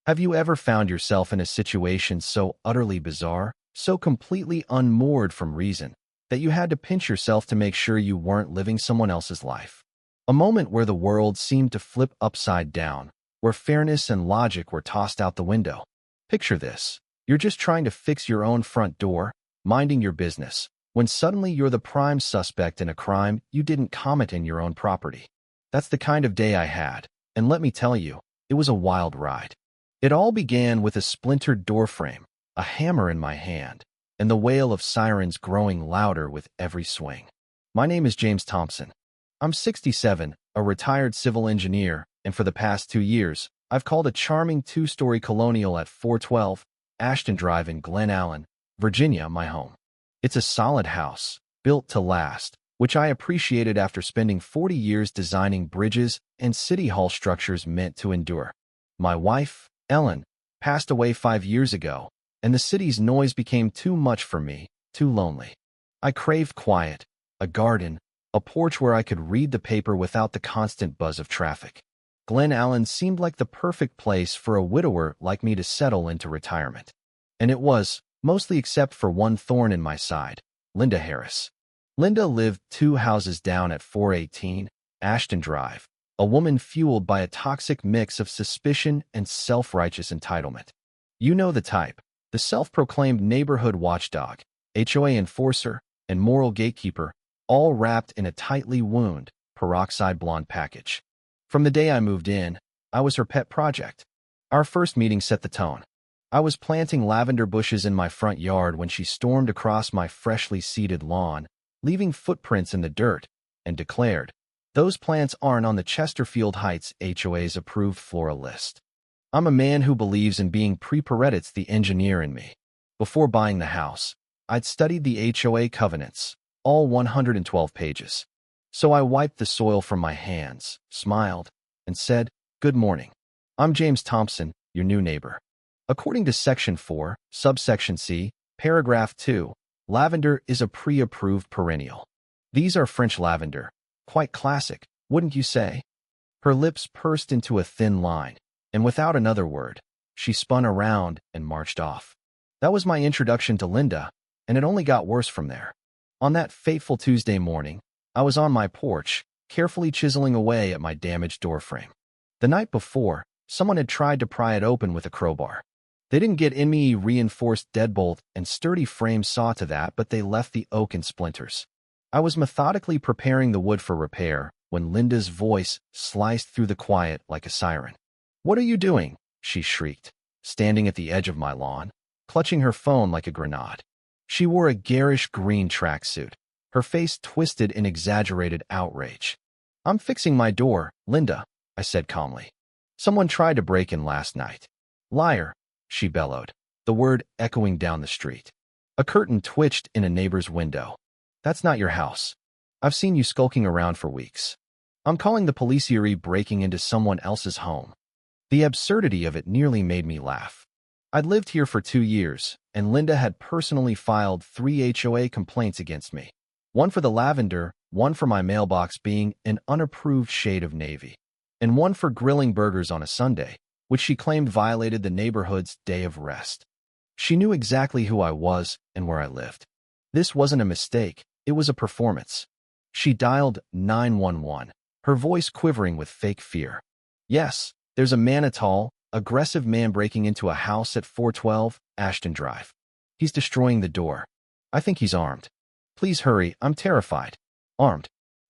Have you ever found yourself in a situation so utterly bizarre, so completely unmoored from reason, that you had to pinch yourself to make sure you weren't living someone else's life? A moment where the world seemed to flip upside down, where fairness and logic were tossed out the window. Picture this. You're just trying to fix your own front door, minding your business, when suddenly you're the prime suspect in a crime you didn't commit in your own property. That's the kind of day I had, and let me tell you, it was a wild ride. It all began with a splintered doorframe, a hammer in my hand, and the wail of sirens growing louder with every swing. My name is James Thompson. I'm 67, a retired civil engineer, and for the past 2 years, I've called a charming 2-story colonial at 412 Ashton Drive in Glen Allen, Virginia, my home. It's a solid house, built to last, which I appreciated after spending 40 years designing bridges and city hall structures meant to endure. My wife, Ellen, passed away 5 years ago, and the city's noise became too much for me, too lonely. I craved quiet, a garden, a porch where I could read the paper without the constant buzz of traffic. Glen Allen seemed like the perfect place for a widower like me to settle into retirement. And it was, mostly except for one thorn in my side, Linda Harris. Linda lived 2 houses down at 418 Ashton Drive, a woman fueled by a toxic mix of suspicion and self-righteous entitlement. You know the type, the self-proclaimed neighborhood watchdog, HOA enforcer, and moral gatekeeper, all wrapped in a tightly wound, peroxide blonde package. From the day I moved in, I was her pet project. Our first meeting set the tone. I was planting lavender bushes in my front yard when she stormed across my freshly seeded lawn, leaving footprints in the dirt, and declared, "Those plants aren't on the Chesterfield Heights HOA's approved floral list." I'm a man who believes in being pre-Paretit's the engineer in me. Before buying the house, I'd studied the HOA covenants, all 112 pages. So I wiped the soil from my hands, smiled, and said, "Good morning. I'm James Thompson, your new neighbor." According to Section 4, Subsection C, Paragraph 2, lavender is a pre-approved perennial. These are French lavender, quite classic, wouldn't you say? Her lips pursed into a thin line, and without another word, she spun around and marched off. That was my introduction to Linda, and it only got worse from there. On that fateful Tuesday morning, I was on my porch, carefully chiseling away at my damaged doorframe. The night before, someone had tried to pry it open with a crowbar. They didn't get reinforced deadbolt and sturdy frame saw to that, but they left the oak in splinters. I was methodically preparing the wood for repair when Linda's voice sliced through the quiet like a siren. "What are you doing?" she shrieked, standing at the edge of my lawn, clutching her phone like a grenade. She wore a garish green tracksuit, her face twisted in exaggerated outrage. "I'm fixing my door, Linda," I said calmly. "Someone tried to break in last night." "Liar," she bellowed, the word echoing down the street. A curtain twitched in a neighbor's window. "That's not your house. I've seen you skulking around for weeks. I'm calling the police. You're breaking into someone else's home." The absurdity of it nearly made me laugh. I'd lived here for 2 years, and Linda had personally filed 3 HOA complaints against me. One for the lavender, one for my mailbox being an unapproved shade of navy, and one for grilling burgers on a Sunday, which she claimed violated the neighborhood's day of rest. She knew exactly who I was and where I lived. This wasn't a mistake, it was a performance. She dialed 911, her voice quivering with fake fear. "Yes, there's a tall, aggressive man breaking into a house at 412 Ashton Drive. He's destroying the door. I think he's armed. Please hurry, I'm terrified." Armed.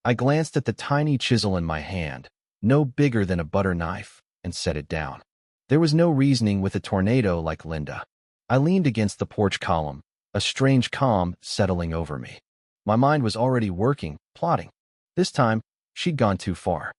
I glanced at the tiny chisel in my hand, no bigger than a butter knife, and set it down. There was no reasoning with a tornado like Linda. I leaned against the porch column, a strange calm settling over me. My mind was already working, plotting. This time, she'd gone too far.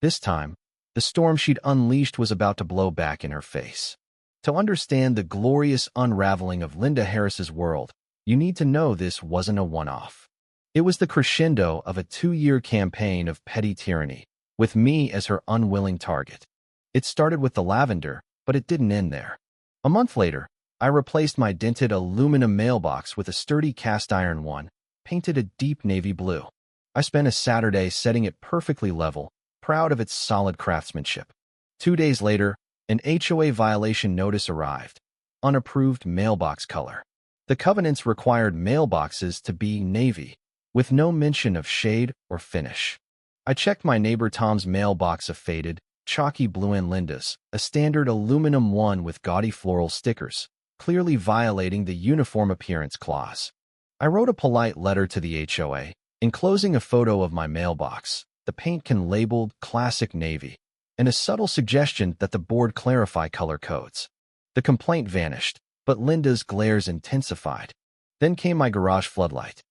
This time, the storm she'd unleashed was about to blow back in her face. To understand the glorious unraveling of Linda Harris's world, you need to know this wasn't a one-off. It was the crescendo of a 2-year campaign of petty tyranny, with me as her unwilling target. It started with the lavender, but it didn't end there. A month later, I replaced my dented aluminum mailbox with a sturdy cast-iron one, painted a deep navy blue. I spent a Saturday setting it perfectly level, proud of its solid craftsmanship. 2 days later, An HOA violation notice arrived. Unapproved mailbox color. The covenants required mailboxes to be navy, with no mention of shade or finish. I checked my neighbor Tom's mailbox of faded, chalky blue and Linda's, a standard aluminum one with gaudy floral stickers, clearly violating the uniform appearance clause. I wrote a polite letter to the HOA, enclosing a photo of my mailbox, the paint can labeled Classic Navy, and a subtle suggestion that the board clarify color codes. The complaint vanished, but Linda's glares intensified. Then came my garage floodlight.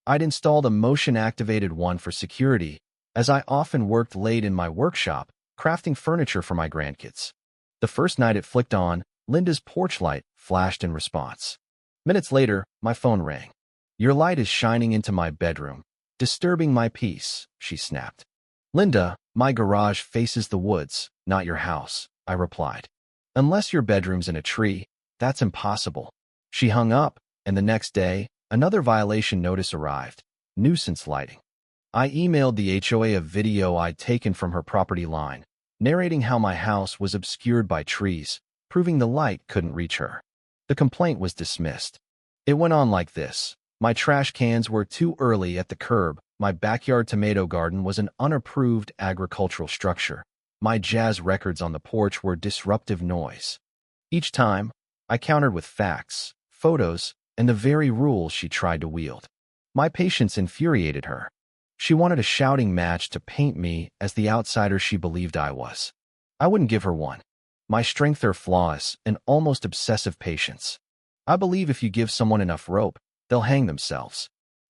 I'd installed a motion-activated one for security, as I often worked late in my workshop, crafting furniture for my grandkids. The first night it flicked on, Linda's porch light flashed in response. Minutes later, my phone rang. "Your light is shining into my bedroom, disturbing my peace," she snapped. "Linda, my garage faces the woods, not your house," I replied. "Unless your bedroom's in a tree, that's impossible." She hung up, and the next day, another violation notice arrived. Nuisance lighting. I emailed the HOA a video I'd taken from her property line, narrating how my house was obscured by trees, proving the light couldn't reach her. The complaint was dismissed. It went on like this. My trash cans were too early at the curb. My backyard tomato garden was an unapproved agricultural structure. My jazz records on the porch were disruptive noise. Each time, I countered with facts, photos, and the very rules she tried to wield. My patience infuriated her. She wanted a shouting match to paint me as the outsider she believed I was. I wouldn't give her one. My strength are flaws and almost obsessive patience. I believe if you give someone enough rope, they'll hang themselves.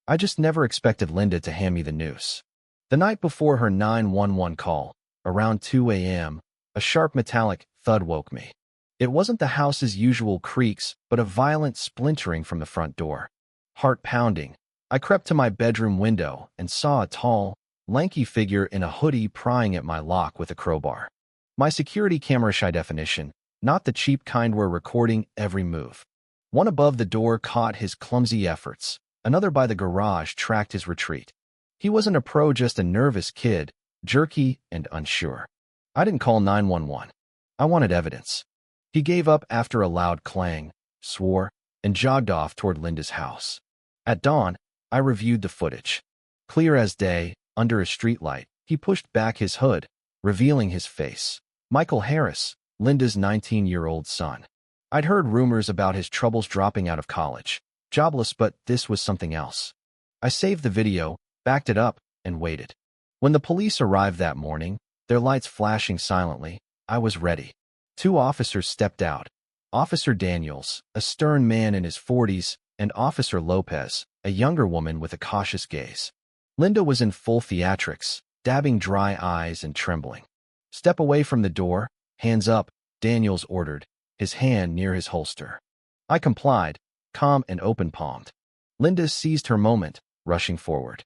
I just never expected Linda to hand me the noose. The night before her 911 call, around 2 a.m., a sharp metallic thud woke me. It wasn't the house's usual creaks, but a violent splintering from the front door. Heart pounding, I crept to my bedroom window and saw a tall, lanky figure in a hoodie prying at my lock with a crowbar. My security camera high definition, not the cheap kind we're recording every move. One above the door caught his clumsy efforts. Another by the garage tracked his retreat. He wasn't a pro, just a nervous kid, jerky and unsure. I didn't call 911. I wanted evidence. He gave up after a loud clang, swore, and jogged off toward Linda's house. At dawn, I reviewed the footage. Clear as day, under a streetlight, he pushed back his hood, revealing his face. Michael Harris, Linda's 19-year-old son. I'd heard rumors about his troubles dropping out of college. Jobless, but this was something else. I saved the video, backed it up, and waited. When the police arrived that morning, their lights flashing silently, I was ready. 2 officers stepped out. Officer Daniels, a stern man in his 40s, and Officer Lopez, a younger woman with a cautious gaze. Linda was in full theatrics, dabbing dry eyes and trembling. "Step away from the door, hands up," Daniels ordered, his hand near his holster. I complied, calm and open-palmed. Linda seized her moment, rushing forward.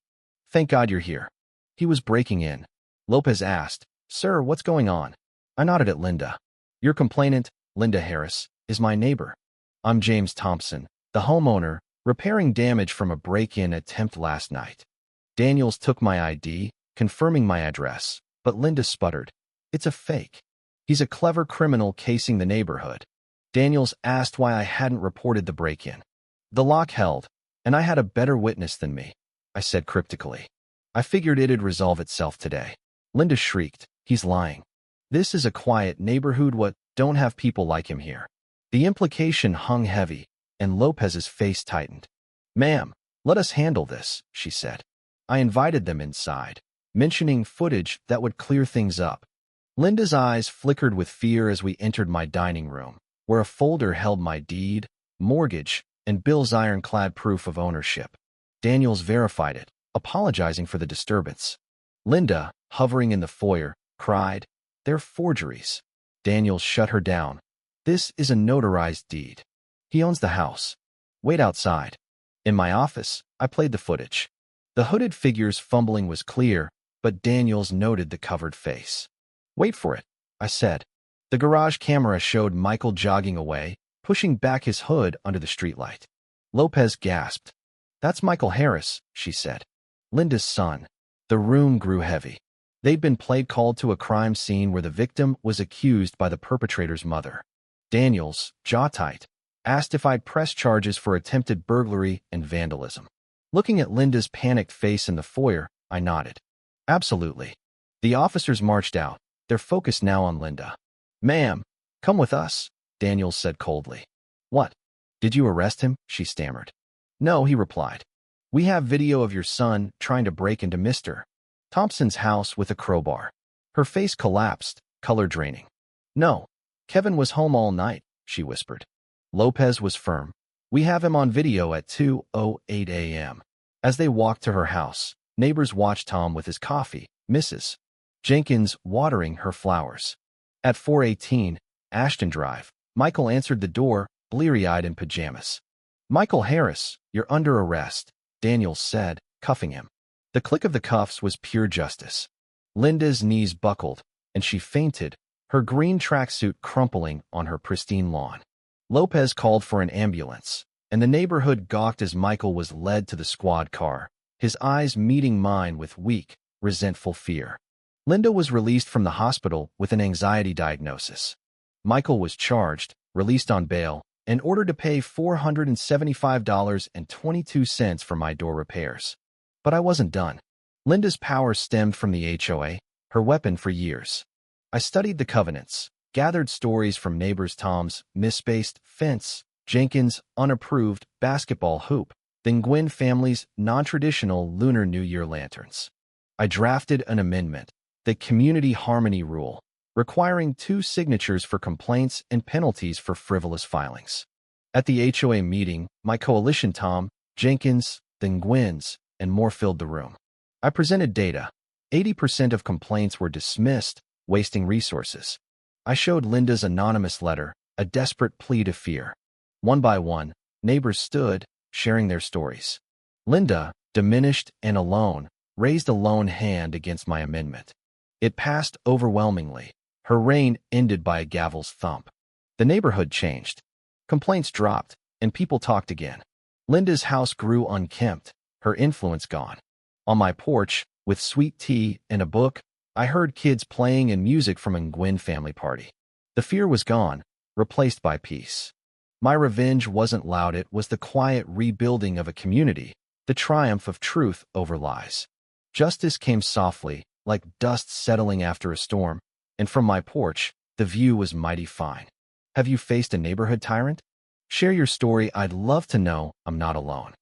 "Thank God you're here." He was breaking in. Lopez asked, "Sir, what's going on?" I nodded at Linda. "Your complainant, Linda Harris, is my neighbor. I'm James Thompson, the homeowner, repairing damage from a break-in attempt last night." Daniels took my ID, confirming my address, but Linda sputtered. "It's a fake. He's a clever criminal casing the neighborhood." Daniels asked why I hadn't reported the break-in. "The lock held, and I had a better witness than me," I said cryptically. "I figured it'd resolve itself today." Linda shrieked, "He's lying. This is a quiet neighborhood. What, don't have people like him here." The implication hung heavy, and Lopez's face tightened. "Ma'am, let us handle this," she said. I invited them inside, mentioning footage that would clear things up. Linda's eyes flickered with fear as we entered my dining room, where a folder held my deed, mortgage, and Bill's ironclad proof of ownership. Daniels verified it, apologizing for the disturbance. Linda, hovering in the foyer, cried, "They're forgeries." Daniels shut her down. "This is a notarized deed. He owns the house. Wait outside." In my office, I played the footage. The hooded figure's fumbling was clear, but Daniels noted the covered face. "Wait for it," I said. The garage camera showed Michael jogging away, pushing back his hood under the streetlight. Lopez gasped. "That's Michael Harris," she said. "Linda's son." The room grew heavy. They'd been called to a crime scene where the victim was accused by the perpetrator's mother. Daniels, jaw tight, asked if I'd press charges for attempted burglary and vandalism. Looking at Linda's panicked face in the foyer, I nodded. Absolutely. The officers marched out, their focus now on Linda. Ma'am, come with us, Daniels said coldly. What? Did you arrest him? She stammered. No, he replied. We have video of your son trying to break into Mr. Thompson's house with a crowbar. Her face collapsed, color draining. No, Kevin was home all night, she whispered. Lopez was firm. We have him on video at 2:08 a.m. As they walked to her house, neighbors watched Tom with his coffee, Mrs. Jenkins watering her flowers. At 4:18, Ashton Drive, Michael answered the door, bleary-eyed in pajamas. Michael Harris, you're under arrest, Daniels said, cuffing him. The click of the cuffs was pure justice. Linda's knees buckled, and she fainted, her green tracksuit crumpling on her pristine lawn. Lopez called for an ambulance, and the neighborhood gawked as Michael was led to the squad car, his eyes meeting mine with weak, resentful fear. Linda was released from the hospital with an anxiety diagnosis. Michael was charged, released on bail, and ordered to pay $475.22 for my door repairs. But I wasn't done. Linda's power stemmed from the HOA, her weapon for years. I studied the covenants, gathered stories from neighbors Tom's misspaced fence, Jenkins' unapproved basketball hoop, then Gwynn family's non-traditional Lunar New Year lanterns. I drafted an amendment, the Community Harmony Rule, requiring 2 signatures for complaints and penalties for frivolous filings. At the HOA meeting, my coalition Tom, Jenkins, then Gwynn's, and more filled the room. I presented data. 80% of complaints were dismissed, wasting resources. I showed Linda's anonymous letter, a desperate plea to fear. One by one, neighbors stood, sharing their stories. Linda, diminished and alone, raised a lone hand against my amendment. It passed overwhelmingly. Her reign ended by a gavel's thump. The neighborhood changed. Complaints dropped, and people talked again. Linda's house grew unkempt, her influence gone. On my porch, with sweet tea and a book, I heard kids playing and music from a Gwynn family party. The fear was gone, replaced by peace. My revenge wasn't loud, it was the quiet rebuilding of a community, the triumph of truth over lies. Justice came softly, like dust settling after a storm, and from my porch, the view was mighty fine. Have you faced a neighborhood tyrant? Share your story, I'd love to know I'm not alone.